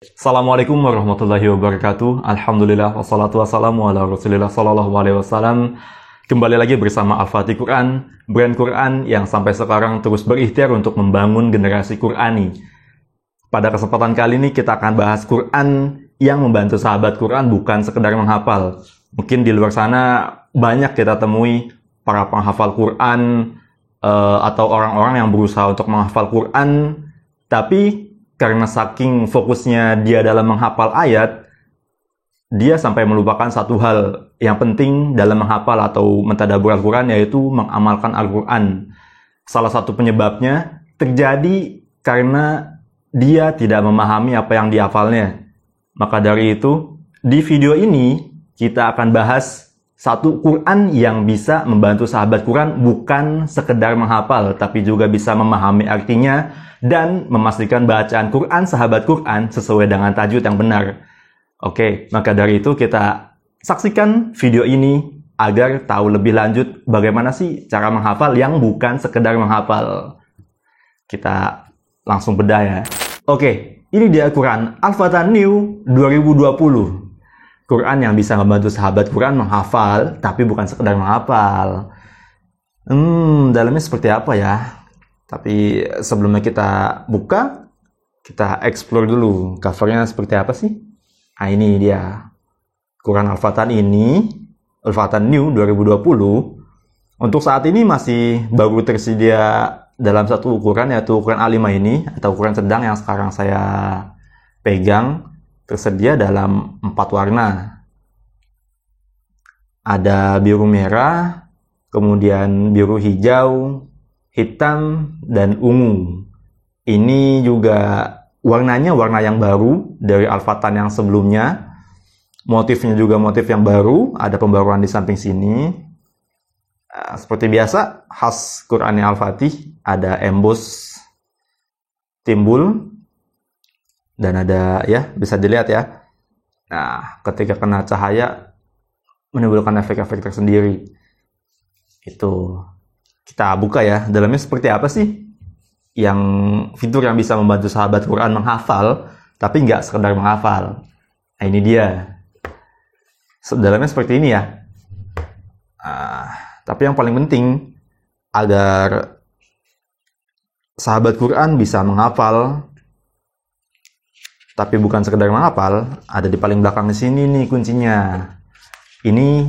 Assalamualaikum warahmatullahi wabarakatuh. Alhamdulillah wassalatu wassalamu ala Rasulillah sallallahu alaihi wasallam. Kembali lagi bersama Al-Fatih Quran, brand Quran yang sampai sekarang terus berikhtiar untuk membangun generasi Qurani. Pada kesempatan kali ini kita akan bahas Quran yang membantu sahabat Quran bukan sekedar menghafal. Mungkin di luar sana banyak kita temui para penghafal Quran atau orang-orang yang berusaha untuk menghafal Quran, tapi karena saking fokusnya dia dalam menghafal ayat, dia sampai melupakan satu hal yang penting dalam menghafal atau mentadabbur Al-Quran, yaitu mengamalkan Al-Quran. Salah satu penyebabnya terjadi karena dia tidak memahami apa yang dihafalnya. Maka dari itu, di video ini kita akan bahas satu Quran yang bisa membantu sahabat Quran bukan sekedar menghafal, tapi juga bisa memahami artinya dan memastikan bacaan Quran sahabat Quran sesuai dengan tajwid yang benar. Oke, maka dari itu kita saksikan video ini agar tahu lebih lanjut bagaimana sih cara menghafal yang bukan sekedar menghafal. Kita langsung bedah ya. Oke, ini dia Quran Al-Fatah New 2020. Quran yang bisa membantu sahabat Quran menghafal, tapi bukan sekedar menghafal. Dalamnya seperti apa ya? Tapi sebelumnya kita buka, kita explore dulu. Covernya seperti apa sih? Nah, ini dia. Quran Al-Fatah ini, Al-Fatah New 2020. Untuk saat ini masih baru tersedia dalam satu ukuran, yaitu ukuran A5 ini, atau ukuran sedang yang sekarang saya pegang. Tersedia dalam 4 warna. Ada biru merah, kemudian biru hijau, hitam, dan ungu. Ini juga warnanya warna yang baru dari Al-Fatah yang sebelumnya. Motifnya juga motif yang baru, ada pembaruan di samping sini. Seperti biasa, khas Quran Al-Fatih, ada emboss timbul. Dan ada, ya, bisa dilihat ya. Nah, ketika kena cahaya, menimbulkan efek-efek tersendiri. Itu. Kita buka ya. Dalamnya seperti apa sih? Yang fitur yang bisa membantu sahabat Quran menghafal, tapi nggak sekedar menghafal. Nah, ini dia. Dalamnya seperti ini ya. Tapi yang paling penting, agar sahabat Quran bisa menghafal, tapi bukan sekedar menghafal, ada di paling belakang di sini nih kuncinya. Ini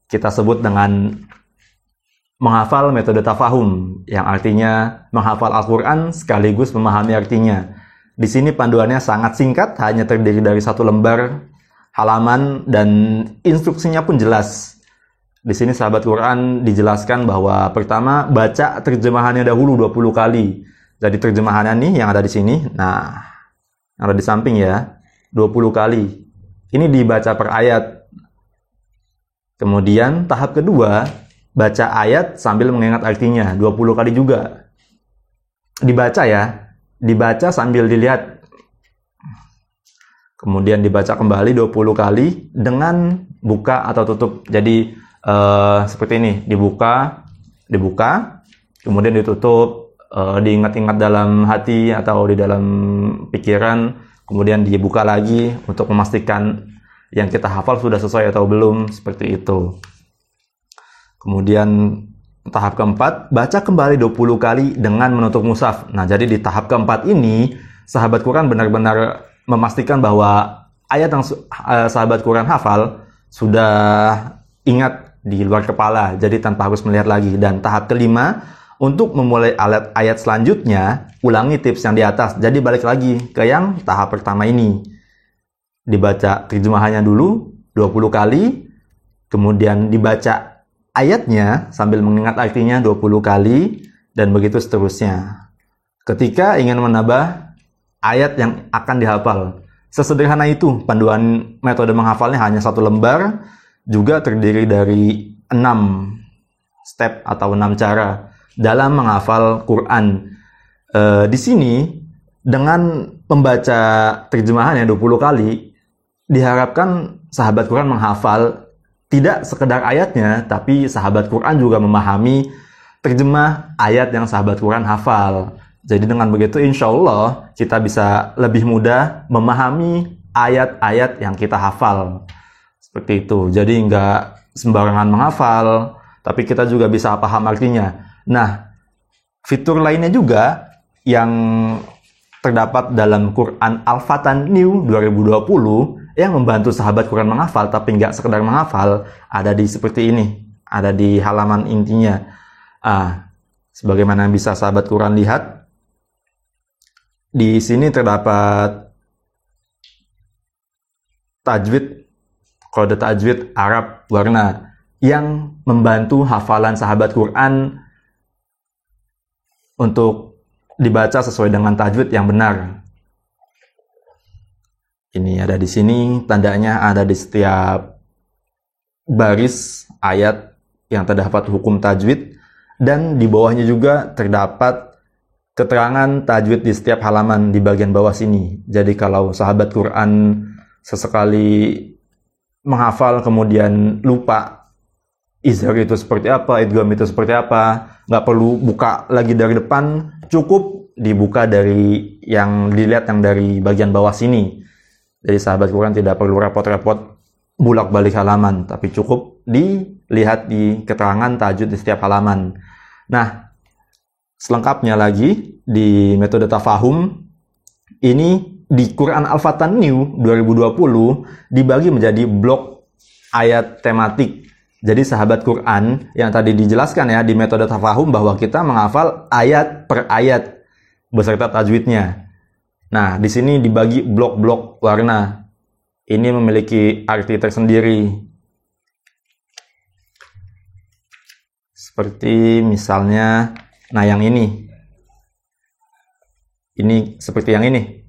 kita sebut dengan menghafal metode tafahum, yang artinya menghafal Al-Quran sekaligus memahami artinya. Di sini panduannya sangat singkat, hanya terdiri dari 1 lembar halaman dan instruksinya pun jelas. Di sini sahabat Quran dijelaskan bahwa pertama baca terjemahannya dahulu 20 kali. Jadi terjemahannya nih yang ada di sini. Nah, yang ada di samping ya, 20 kali. Ini dibaca per ayat. Kemudian tahap kedua, baca ayat sambil mengingat artinya, 20 kali juga. Dibaca ya, dibaca sambil dilihat. Kemudian dibaca kembali 20 kali dengan buka atau tutup. Jadi seperti ini, dibuka, kemudian ditutup. Diingat-ingat dalam hati atau di dalam pikiran, kemudian dibuka lagi untuk memastikan yang kita hafal sudah sesuai atau belum, seperti itu. Kemudian tahap keempat, baca kembali 20 kali dengan menutup mushaf. Nah, jadi di tahap keempat ini, sahabat Quran benar-benar memastikan bahwa ayat yang sahabat Quran hafal sudah ingat di luar kepala, jadi tanpa harus melihat lagi. Dan tahap kelima, untuk memulai ayat selanjutnya, ulangi tips yang di atas. Jadi balik lagi ke yang tahap pertama ini. Dibaca terjemahannya dulu 20 kali, kemudian dibaca ayatnya sambil mengingat artinya 20 kali, dan begitu seterusnya. Ketika ingin menambah ayat yang akan dihafal, sesederhana itu. Panduan metode menghafalnya hanya 1 lembar, juga terdiri dari 6 step atau 6 cara dalam menghafal Quran. Di sini dengan membaca terjemahannya 20 kali, diharapkan sahabat Quran menghafal tidak sekedar ayatnya, tapi sahabat Quran juga memahami terjemah ayat yang sahabat Quran hafal. Jadi dengan begitu insya Allah kita bisa lebih mudah memahami ayat-ayat yang kita hafal. Seperti itu. Jadi nggak sembarangan menghafal, tapi kita juga bisa paham artinya. Nah, fitur lainnya juga yang terdapat dalam Quran Al-Fatan New 2020 yang membantu sahabat Quran menghafal, tapi nggak sekedar menghafal, ada di seperti ini. Ada di halaman intinya. Sebagaimana bisa sahabat Quran lihat, di sini terdapat tajwid, kode tajwid Arab warna yang membantu hafalan sahabat Quran untuk dibaca sesuai dengan tajwid yang benar. Ini ada di sini, tandanya ada di setiap baris ayat yang terdapat hukum tajwid, dan di bawahnya juga terdapat keterangan tajwid di setiap halaman di bagian bawah sini. Jadi kalau sahabat Quran sesekali menghafal kemudian lupa izhar itu seperti apa, idgham itu seperti apa, nggak perlu buka lagi dari depan, cukup dibuka dari yang dilihat yang dari bagian bawah sini. Jadi sahabat Quran tidak perlu repot-repot bulak-balik halaman, tapi cukup dilihat di keterangan tajwid di setiap halaman. Nah, selengkapnya lagi di metode tafahum ini di Quran Al-Fatan New 2020 dibagi menjadi blok ayat tematik. Jadi sahabat Quran yang tadi dijelaskan ya di metode tafahum bahwa kita menghafal ayat per ayat beserta tajwidnya. Nah, di sini dibagi blok-blok warna. Ini memiliki arti tersendiri. Seperti misalnya, nah yang ini seperti yang ini.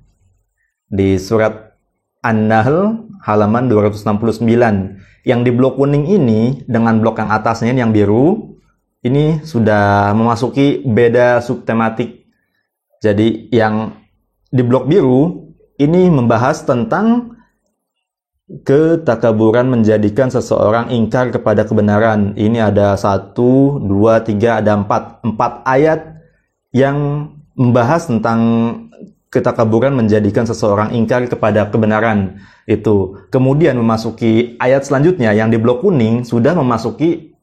Di surat An-Nahl halaman 269. Yang di blok kuning ini dengan blok yang atasnya yang biru, ini sudah memasuki beda subtematik. Jadi yang di blok biru ini membahas tentang ketakaburan menjadikan seseorang ingkar kepada kebenaran. Ini ada 1, 2, 3, ada 4 ayat yang membahas tentang ketakaburan menjadikan seseorang ingkar kepada kebenaran itu. Kemudian memasuki ayat selanjutnya yang di blok kuning sudah memasuki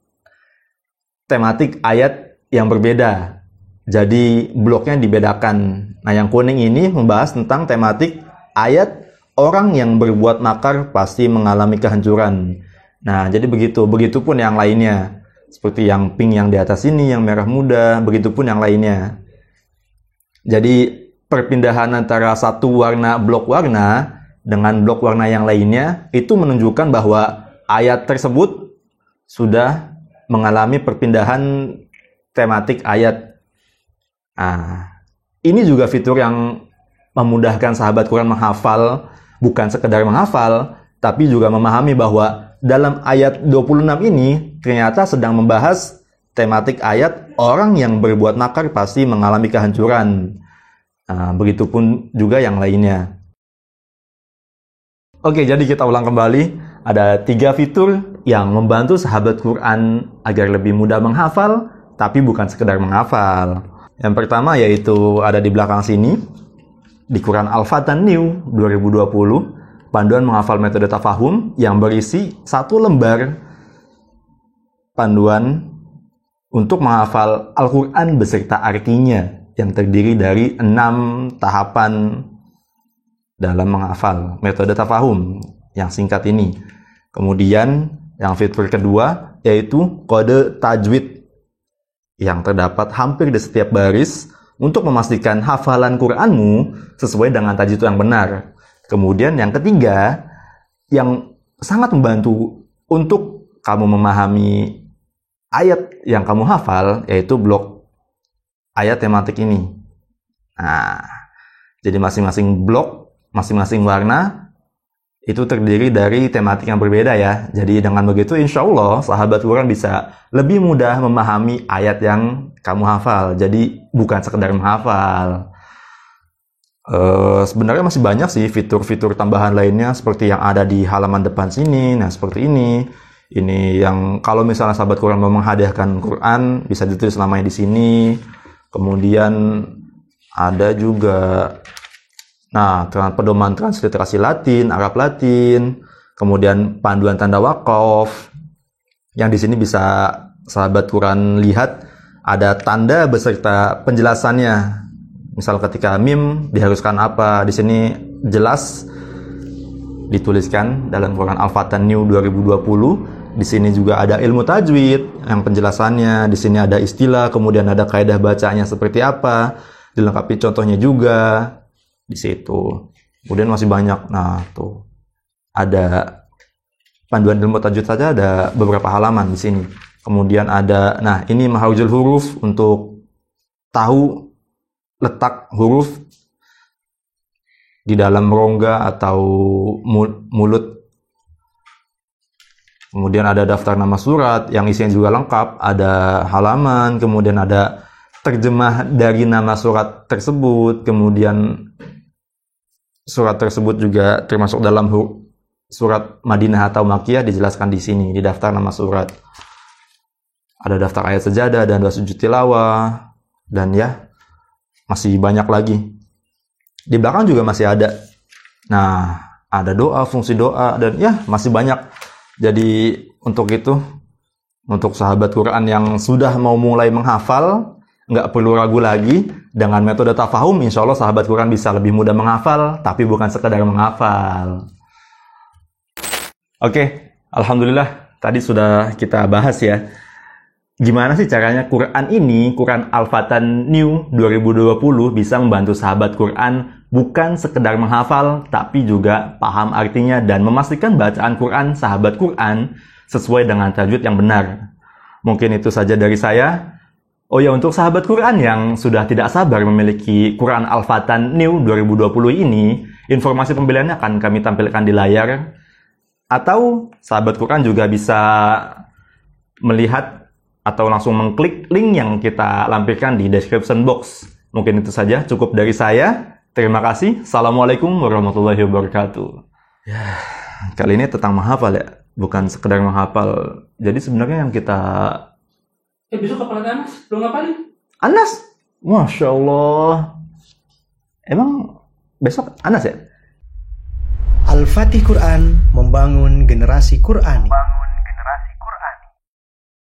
tematik ayat yang berbeda. Jadi bloknya dibedakan. Nah, yang kuning ini membahas tentang tematik ayat orang yang berbuat makar pasti mengalami kehancuran. Nah, jadi begitupun yang lainnya. Seperti yang pink yang di atas ini, yang merah muda, begitupun yang lainnya. Jadi perpindahan antara satu warna blok warna dengan blok warna yang lainnya itu menunjukkan bahwa ayat tersebut sudah mengalami perpindahan tematik ayat. Ini juga fitur yang memudahkan sahabat Quran menghafal, bukan sekedar menghafal, tapi juga memahami bahwa dalam ayat 26 ini ternyata sedang membahas tematik ayat orang yang berbuat makar pasti mengalami kehancuran. Begitupun juga yang lainnya. Oke, jadi kita ulang kembali. Ada 3 fitur yang membantu sahabat Quran agar lebih mudah menghafal, tapi bukan sekedar menghafal. Yang pertama yaitu ada di belakang sini, di Quran Al-Fatan New 2020, panduan menghafal metode tafahum yang berisi 1 lembar panduan untuk menghafal Al-Quran beserta artinya yang terdiri dari 6 tahapan dalam menghafal metode tafahum yang singkat ini. Kemudian yang fitur kedua yaitu kode tajwid yang terdapat hampir di setiap baris untuk memastikan hafalan Quranmu sesuai dengan tajwid yang benar. Kemudian yang ketiga yang sangat membantu untuk kamu memahami ayat yang kamu hafal yaitu blok ayat tematik ini. Jadi masing-masing blok, masing-masing warna itu terdiri dari tematik yang berbeda ya. Jadi dengan begitu insya Allah sahabat Quran bisa lebih mudah memahami ayat yang kamu hafal. Jadi bukan sekedar menghafal. Sebenarnya masih banyak sih fitur-fitur tambahan lainnya seperti yang ada di halaman depan sini. Nah seperti ini. Ini yang kalau misalnya sahabat Quran mau menghadiahkan Quran bisa ditulis namanya di sini. Kemudian Ada juga, nah, pedoman transliterasi Latin, Arab Latin, kemudian panduan tanda wakaf. Yang di sini bisa sahabat Quran lihat ada tanda beserta penjelasannya. Misal ketika mim diharuskan apa, di sini jelas dituliskan dalam Quran Al-Fatan New 2020. Di sini juga ada ilmu tajwid yang penjelasannya. Di sini ada istilah, kemudian ada kaidah bacanya seperti apa. Dilengkapi contohnya juga di situ. Kemudian masih banyak. Nah, tuh ada panduan ilmu tajwid saja ada beberapa halaman di sini. Kemudian ada, nah ini Maharijul Huruf untuk tahu letak huruf di dalam rongga atau mulut. Kemudian ada daftar nama surat yang isinya juga lengkap, ada halaman, kemudian ada terjemah dari nama surat tersebut, kemudian surat tersebut juga termasuk dalam surat Madinah atau Makkiyah dijelaskan di sini di daftar nama surat. Ada daftar ayat sejadah dan 2 sujud tilawah dan ya masih banyak lagi. Di belakang juga masih ada. Nah, ada doa, fungsi doa dan ya masih banyak. Jadi untuk itu, untuk sahabat Quran yang sudah mau mulai menghafal, nggak perlu ragu lagi dengan metode tafahum. Insya Allah sahabat Quran bisa lebih mudah menghafal, tapi bukan sekedar menghafal. Oke, alhamdulillah tadi sudah kita bahas ya. Gimana sih caranya Quran ini, Quran Al-Fatan New 2020 bisa membantu sahabat Quran bukan sekedar menghafal, tapi juga paham artinya dan memastikan bacaan Quran sahabat Quran sesuai dengan tajwid yang benar. Mungkin itu saja dari saya. Oh ya, untuk sahabat Quran yang sudah tidak sabar memiliki Quran Al-Fatan New 2020 ini, informasi pembeliannya akan kami tampilkan di layar. Atau sahabat Quran juga bisa melihat atau langsung mengklik link yang kita lampirkan di description box. Mungkin itu saja, cukup dari saya. Terima kasih. Assalamualaikum warahmatullahi wabarakatuh. Ya, kali ini tentang menghafal ya, bukan sekedar menghafal. Jadi sebenarnya yang kita... besok kepala Anas, belum ngapalin? Anas? Masya Allah. Emang besok Anas ya? Al-Fatih Quran membangun generasi Qurani.